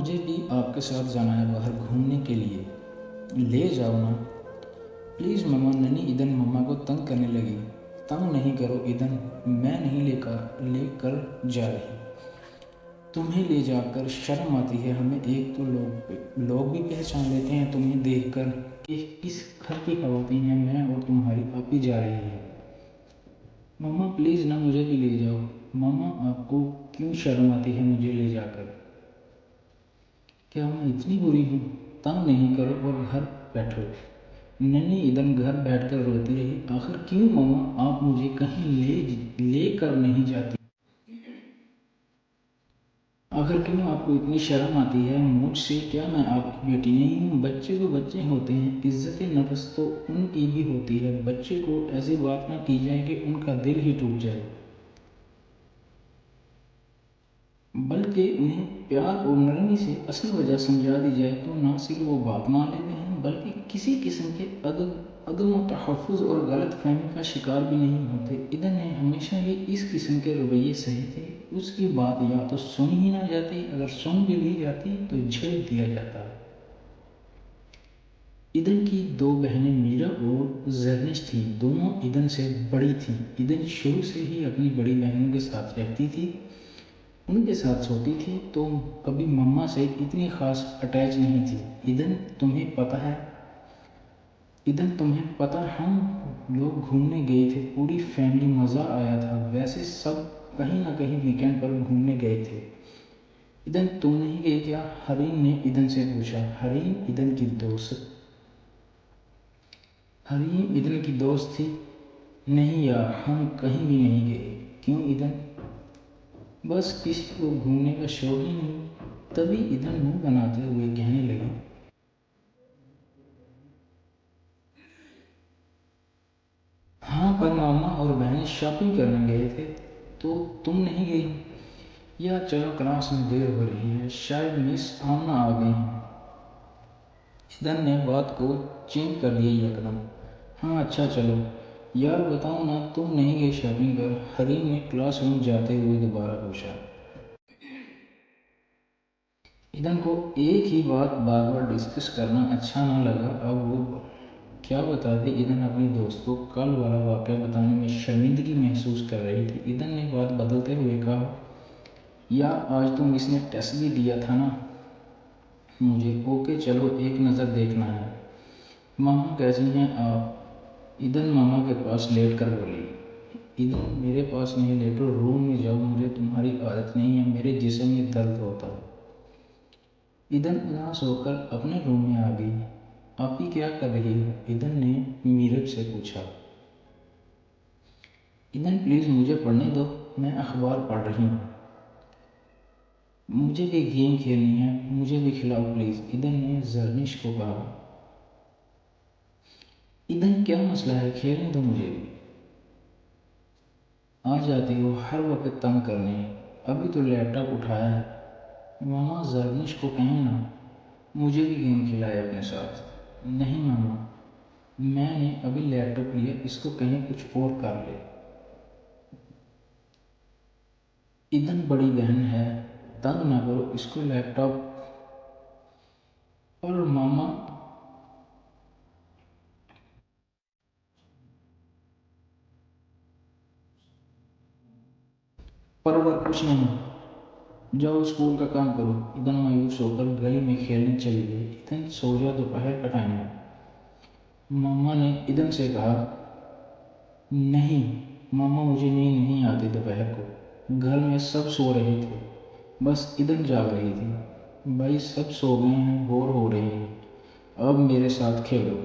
مجھے بھی آپ کے ساتھ جانا ہے باہر گھومنے کے لیے، لے جاؤ نا پلیز مما۔ ننی ایدھن مما کو تنگ کرنے لگی۔ تنگ نہیں کرو ایدھن، میں نہیں لے کر جا رہی۔ تمہیں لے جا کر شرم آتی ہے ہمیں؟ ایک تو لوگ بھی پہچان لیتے ہیں تمہیں دیکھ کر کہ کس گھر کی خواتین ہیں، میں اور تمہاری آپی جا رہی ہیں۔ مما پلیز نا مجھے بھی لے جاؤ۔ مما آپ کو کیوں شرم آتی ہے مجھے لے جا کر؟ کیا میں اتنی بری ہوں؟ تنگ نہیں کرو اور گھر بیٹھو۔ ننی ایدھن گھر بیٹھ کر روتی رہی۔ آخر کیوں مما آپ مجھے کہیں لے کر نہیں جاتی؟ آخر کیوں آپ کو اتنی شرم آتی ہے مجھ سے؟ کیا میں آپ کی بیٹی نہیں ہوں؟ بچے تو بچے ہوتے ہیں، عزت نفس تو ان کی بھی ہوتی ہے۔ بچے کو ایسی بات نہ کی جائے کہ ان کا دل ہی ٹوٹ جائے، بلکہ انہیں پیار اور نرمی سے اصل وجہ سمجھا دی جائے تو نہ صرف وہ بات مان لیتے ہیں بلکہ کسی قسم کے عدم و تحفظ اور غلط فہمی کا شکار بھی نہیں ہوتے۔ ایدھن نے ہمیشہ ہی اس قسم کے رویے سہے تھے۔ اس کی بات یا تو سنی ہی نہ جاتی، اگر سن بھی لی جاتی تو جھڑک دیا جاتا۔ ایدھن کی دو بہنیں میرا اور زرنش تھیں، دونوں ایدھن سے بڑی تھیں۔ ایدھن شروع سے ہی اپنی بڑی بہنوں کے ساتھ رہتی تھی، ان کے ساتھ سوتی تھی، تو کبھی مما سے اتنی خاص اٹیچ نہیں تھی۔ ایدھن تمہیں پتہ ہم لوگ گھومنے گئے تھے، پوری فیملی، مزہ آیا تھا۔ ویسے سب کہیں نہ کہیں ویکینڈ پر گھومنے گئے تھے۔ ایدھن تم نہیں گئی کیا؟ حریم نے ایدھن سے پوچھا۔ حریم ایدھن کی دوست تھی۔ نہیں یار، ہم کہیں بھی نہیں گئے۔ کیوں ایدھن؟ بس کسی کو گھومنے کا شوق ہی نہیں۔ تبھی ایدھن منہ بناتے ہوئے کہنے لگی، ہاں پر ماما اور بہنیں شاپنگ کرنے گئے تھے تو تم نہیں گئی؟ یا چلو کلاس میں دیر ہو رہی ہے، شاید مس آمنہ آ گئی ہیں۔ ایدھن نے بات کو چینج کر دیا یکدم۔ ہاں اچھا چلو، یار بتاؤ نا تم نہیں گئی شاپنگ پر؟ حریم نے کلاس روم جاتے ہوئے دوبارہ پوچھا۔ ایدھن کو ایک ہی بات بار بار ڈسکس کرنا اچھا نہ لگا۔ اب وہ کیا بتاتی؟ ایدھن اپنی دوست کو کل والا واقعہ بتانے میں شرمندگی محسوس کر رہی تھی۔ ایدھن نے بات بدلتے ہوئے کہا، یار آج تو مس نے ٹیسٹ بھی دیا تھا نا مجھے۔ اوکے چلو ایک نظر دیکھنا ہے۔ ماما کیسی ہیں آپ؟ ایدھن ماما کے پاس لیٹ کر بولی۔ ایدھن میرے پاس نہیں لیٹو، روم میں جاؤ، مجھے تمہاری عادت نہیں ہے، میرے جسم میں درد ہوتا ہے۔ ایدھن اداس ہو کر اپنے روم میں آ گئی۔ آپی کیا کر رہی ہو؟ ایدھن نے میرج سے پوچھا۔ ایدھن پلیز مجھے پڑھنے دو، میں اخبار پڑھ رہی ہوں۔ مجھے بھی گیم کھیلنی ہے، مجھے بھی کھلاؤ پلیز، ایدھن نے زرنش کو کہا۔ ایدھن کیا مسئلہ ہے، کھیلنے دو مجھے بھی۔ آ جاتی ہو ہر وقت تنگ کرنے، ابھی تو لیپ ٹاپ اٹھایا ہے۔ ماما زرنش کو کہیں نا مجھے بھی گیم کھلائے اپنے ساتھ۔ نہیں ماما، میں نے ابھی لیپ ٹاپ لیا، اس کو کہیں کچھ اور کر لے۔ ایدھن بڑی بہن ہے، تنگ نہ کرو اس کو لیپ ٹاپ پر۔ ماما کچھ نہیں، جاؤ اسکول کا کام کرو۔ ایدھن مایوس ہو کر گلی میں کھیلنے چلی گئی۔ ایدھن سو جا، دوپہر کا ٹائم ہے، ماما نے ایدھن سے کہا۔ نہیں ماما، مجھے نیند نہیں آتی دوپہر کو، گھر میں سب سو رہے تھے، بس ایدھن جاگ رہی تھی۔ بھائی سب سو گئے ہیں، بور ہو رہے ہیں، اب میرے ساتھ کھیلو۔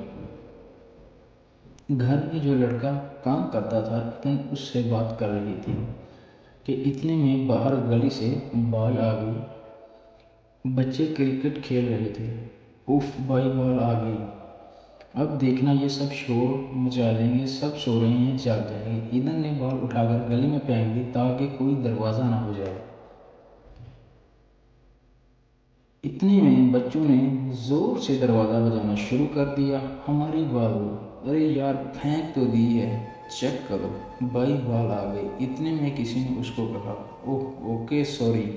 گھر میں جو لڑکا کام کرتا تھا ایدھن اس سے بات کر رہی تھی کہ اتنے میں باہر گلی سے بال آ گئی۔ بچے کرکٹ کھیل رہے تھے۔ اف بھائی بال آ گئی، اب دیکھنا یہ سب شور مچا دیں گے، سب سو رہے ہیں، جاگ جائیں گے۔ ایدھن نے بال اٹھا کر گلی میں پھینک دی تاکہ کوئی دروازہ نہ ہو جائے۔ اتنے میں بچوں نے زور سے دروازہ بجانا شروع کر دیا۔ ہماری بال، ارے یار پھینک تو دی ہے، چیک کرو۔ بھائی بال آ گئی۔ اتنے میں کسی نے اس کو کہا، اوہ اوکے سوری۔